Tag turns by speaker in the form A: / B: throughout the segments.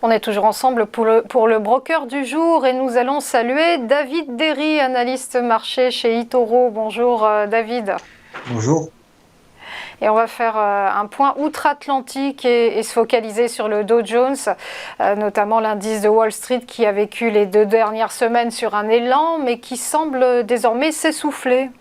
A: On est toujours ensemble pour le broker du jour et nous allons saluer David Derry, analyste marché chez eToro. Bonjour David.
B: Bonjour.
A: Et on va faire un point outre-Atlantique et se focaliser sur le Dow Jones, notamment l'indice de Wall Street qui a vécu les 2 dernières semaines sur un élan mais qui semble désormais s'essouffler.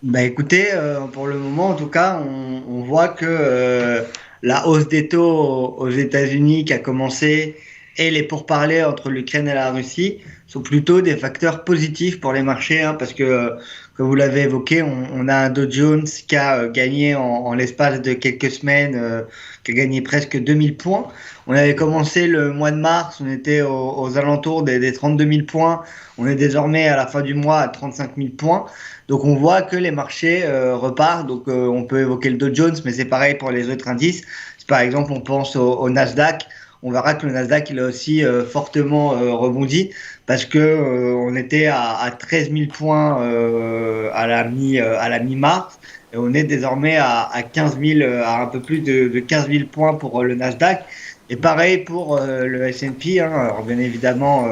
B: Bah écoutez, pour le moment en tout cas, on voit que la hausse des taux aux États-Unis qui a commencé et les pourparlers entre l'Ukraine et la Russie sont plutôt des facteurs positifs pour les marchés, hein, parce que, comme vous l'avez évoqué, on a un Dow Jones qui a gagné en l'espace de quelques semaines, qui a gagné presque 2000 points. On avait commencé le mois de mars, on était aux alentours des 32 000 points. On est désormais à la fin du mois à 35 000 points. Donc on voit que les marchés repartent. Donc on peut évoquer le Dow Jones, mais c'est pareil pour les autres indices. Si par exemple on pense au Nasdaq, on verra que le Nasdaq il a aussi fortement rebondi parce que on était à 13 000 points à la mi-mars et on est désormais à 15 000, à un peu plus de 15 000 points pour le Nasdaq. Et pareil pour le S&P, hein. Alors bien évidemment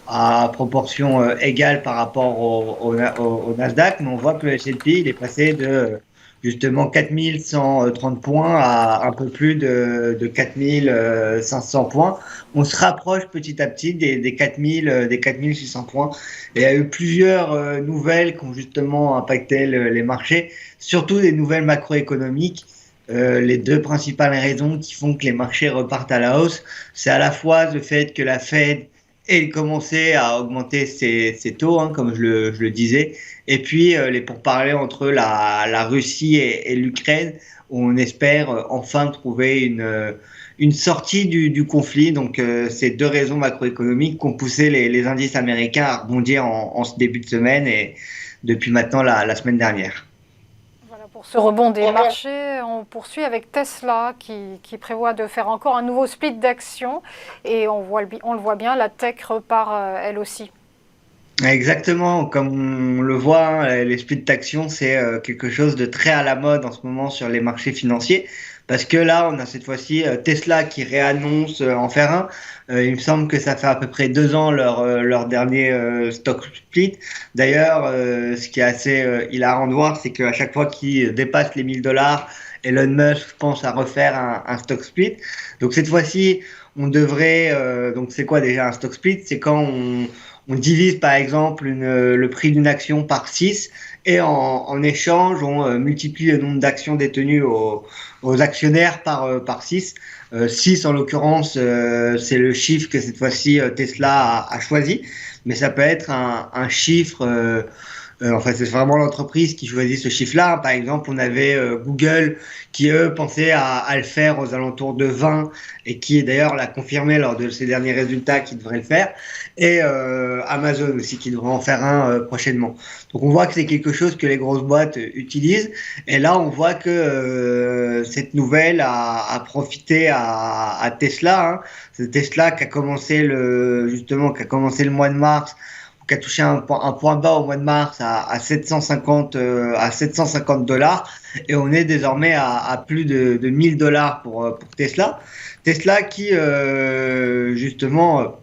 B: à proportion égale par rapport au Nasdaq, mais on voit que le S&P il est passé de justement 4130 points à un peu plus de 4500 points. On se rapproche petit à petit des 4000, des 4600 points. Et il y a eu plusieurs nouvelles qui ont justement impacté les marchés, surtout des nouvelles macroéconomiques. Les deux principales raisons qui font que les marchés repartent à la hausse, c'est à la fois le fait que la Fed ait commencé à augmenter ses taux, hein, comme je le disais, et puis les pourparlers entre la Russie et l'Ukraine, où on espère enfin trouver une sortie du conflit. Donc ces deux raisons macroéconomiques qui ont poussé les indices américains à rebondir en ce début de semaine et depuis maintenant la semaine dernière.
A: Voilà, pour ce rebond des marchés, on poursuit avec Tesla qui prévoit de faire encore un nouveau split d'actions et on le voit bien, la tech repart elle aussi.
B: Exactement, comme on le voit, hein, les splits d'action, c'est quelque chose de très à la mode en ce moment sur les marchés financiers, parce que là, on a cette fois-ci Tesla qui réannonce en faire un. Il me semble que ça fait à peu près 2 ans leur dernier stock split. D'ailleurs, ce qui est assez hilarant de voir, c'est qu'à chaque fois qu'ils dépassent les 1000 $, Elon Musk pense à refaire un stock split. Donc cette fois-ci, on devrait. Donc c'est quoi déjà un stock split? C'est quand on divise par exemple le prix d'une action par 6 et en échange, on multiplie le nombre d'actions détenues aux actionnaires par 6. 6 en l'occurrence, c'est le chiffre que cette fois-ci Tesla a choisi, mais ça peut être un chiffre. Enfin, c'est vraiment l'entreprise qui choisit ce chiffre-là. Par exemple, on avait Google qui, eux, pensaient à le faire aux alentours de 20 et qui, d'ailleurs, l'a confirmé lors de ses derniers résultats qu'il devrait le faire. Et Amazon aussi qui devrait en faire un prochainement. Donc, on voit que c'est quelque chose que les grosses boîtes utilisent. Et là, on voit que cette nouvelle a profité à Tesla, hein. C'est Tesla qui a commencé justement, qui a commencé le mois de mars, qui a touché un point bas au mois de mars à 750 à 750 dollars et on est désormais à plus de 1000 dollars pour Tesla. Tesla qui justement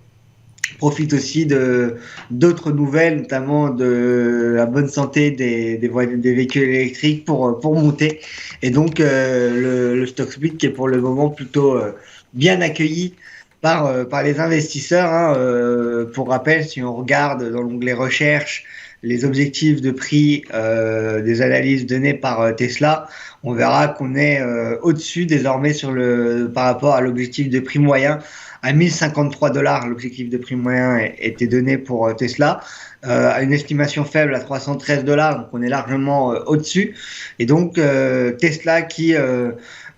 B: profite aussi de d'autres nouvelles, notamment de la bonne santé des véhicules électriques pour monter. Et donc le stock split qui est pour le moment plutôt bien accueilli par les investisseurs, hein. Pour rappel, si on regarde dans l'onglet recherche les objectifs de prix des analyses données par Tesla, on verra qu'on est au-dessus désormais par rapport à l'objectif de prix moyen à 1053 $. L'objectif de prix moyen était donné pour Tesla. À une estimation faible à 313 $, donc on est largement au-dessus. Et donc Tesla qui,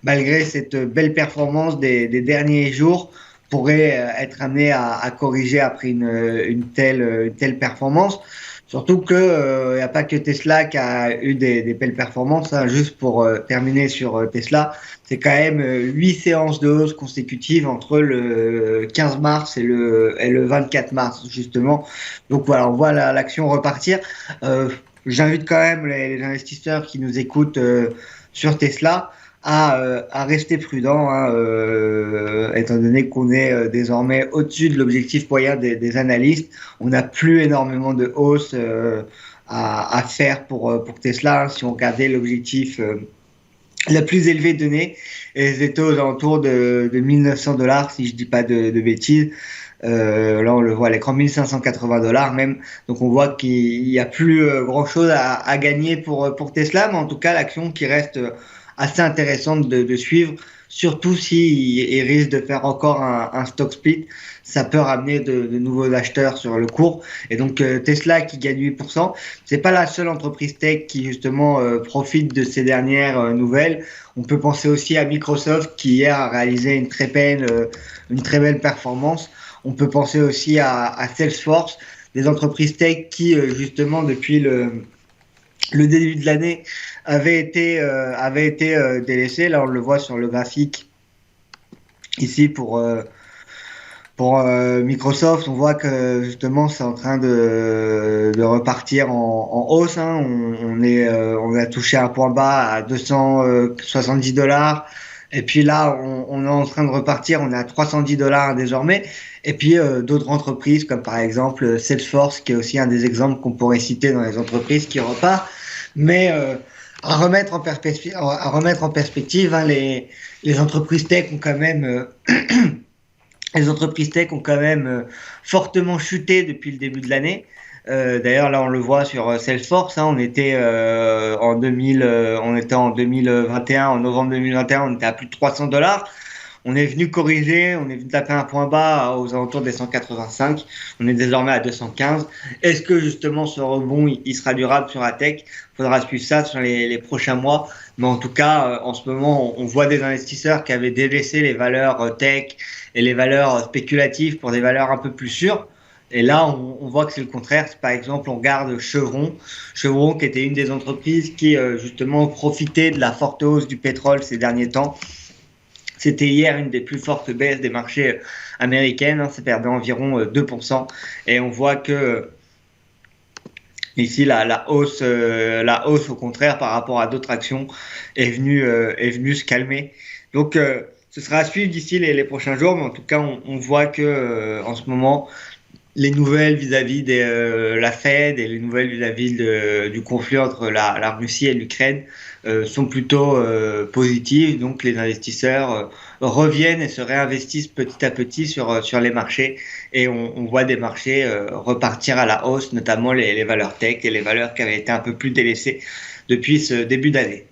B: malgré cette belle performance des derniers jours, pourrait être amené à corriger après une telle performance. Surtout que il n'y a pas que Tesla qui a eu des belles performances, hein. Juste pour terminer sur Tesla, c'est quand même 8 séances de hausse consécutives entre le 15 mars et le 24 mars, justement. Donc voilà, on voit l'action repartir. J'invite quand même les investisseurs qui nous écoutent sur Tesla à rester prudent, hein. étant donné qu'on est désormais au-dessus de l'objectif moyen des analystes. On n'a plus énormément de hausse à faire pour Tesla. Si on regardait l'objectif la plus élevée donnée, elles étaient aux alentours de 1900 $, si je dis pas de bêtises. Là, on le voit à l'écran, 1580 $ même. Donc, on voit qu'il n'y a plus grand-chose à gagner pour Tesla, mais en tout cas, l'action qui reste assez intéressante de suivre, surtout si il risque de faire encore un stock split. Ça peut ramener de nouveaux acheteurs sur le cours. Et donc, Tesla qui gagne 8%, c'est pas la seule entreprise tech qui justement profite de ces dernières nouvelles. On peut penser aussi à Microsoft qui hier a réalisé une très belle performance. On peut penser aussi à Salesforce, des entreprises tech qui, justement, depuis le début de l'année, avaient été délaissées. Là, on le voit sur le graphique ici pour Microsoft. On voit que, justement, c'est en train de repartir en hausse. Hein. On a touché un point bas à 270 $. Et puis là, on est en train de repartir. On est à 310 $ désormais. Et puis d'autres entreprises comme par exemple Salesforce, qui est aussi un des exemples qu'on pourrait citer dans les entreprises qui repart. Mais à remettre en perspective, hein, les entreprises tech ont quand même fortement chuté depuis le début de l'année. D'ailleurs, là, on le voit sur Salesforce. Hein, on était en 2021, en novembre 2021, on était à plus de 300 $. On est venu corriger, on est venu taper un point bas aux alentours des 185. On est désormais à 215. Est-ce que justement ce rebond il sera durable sur la tech? Il faudra suivre ça sur les prochains mois. Mais en tout cas, en ce moment, on voit des investisseurs qui avaient délaissé les valeurs tech et les valeurs spéculatives pour des valeurs un peu plus sûres. Et là, on voit que c'est le contraire. Par exemple, on regarde Chevron qui était une des entreprises qui justement profitait de la forte hausse du pétrole ces derniers temps. C'était hier une des plus fortes baisses des marchés américains. Hein, ça perdait environ 2%. Et on voit que ici, la hausse au contraire par rapport à d'autres actions est venue se calmer. Donc, ce sera à suivre d'ici les prochains jours. Mais en tout cas, on voit que en ce moment, les nouvelles vis-à-vis de la Fed et les nouvelles vis-à-vis du conflit entre la Russie et l'Ukraine sont plutôt positives. Donc les investisseurs reviennent et se réinvestissent petit à petit sur les marchés. Et on voit des marchés repartir à la hausse, notamment les valeurs tech et les valeurs qui avaient été un peu plus délaissées depuis ce début d'année.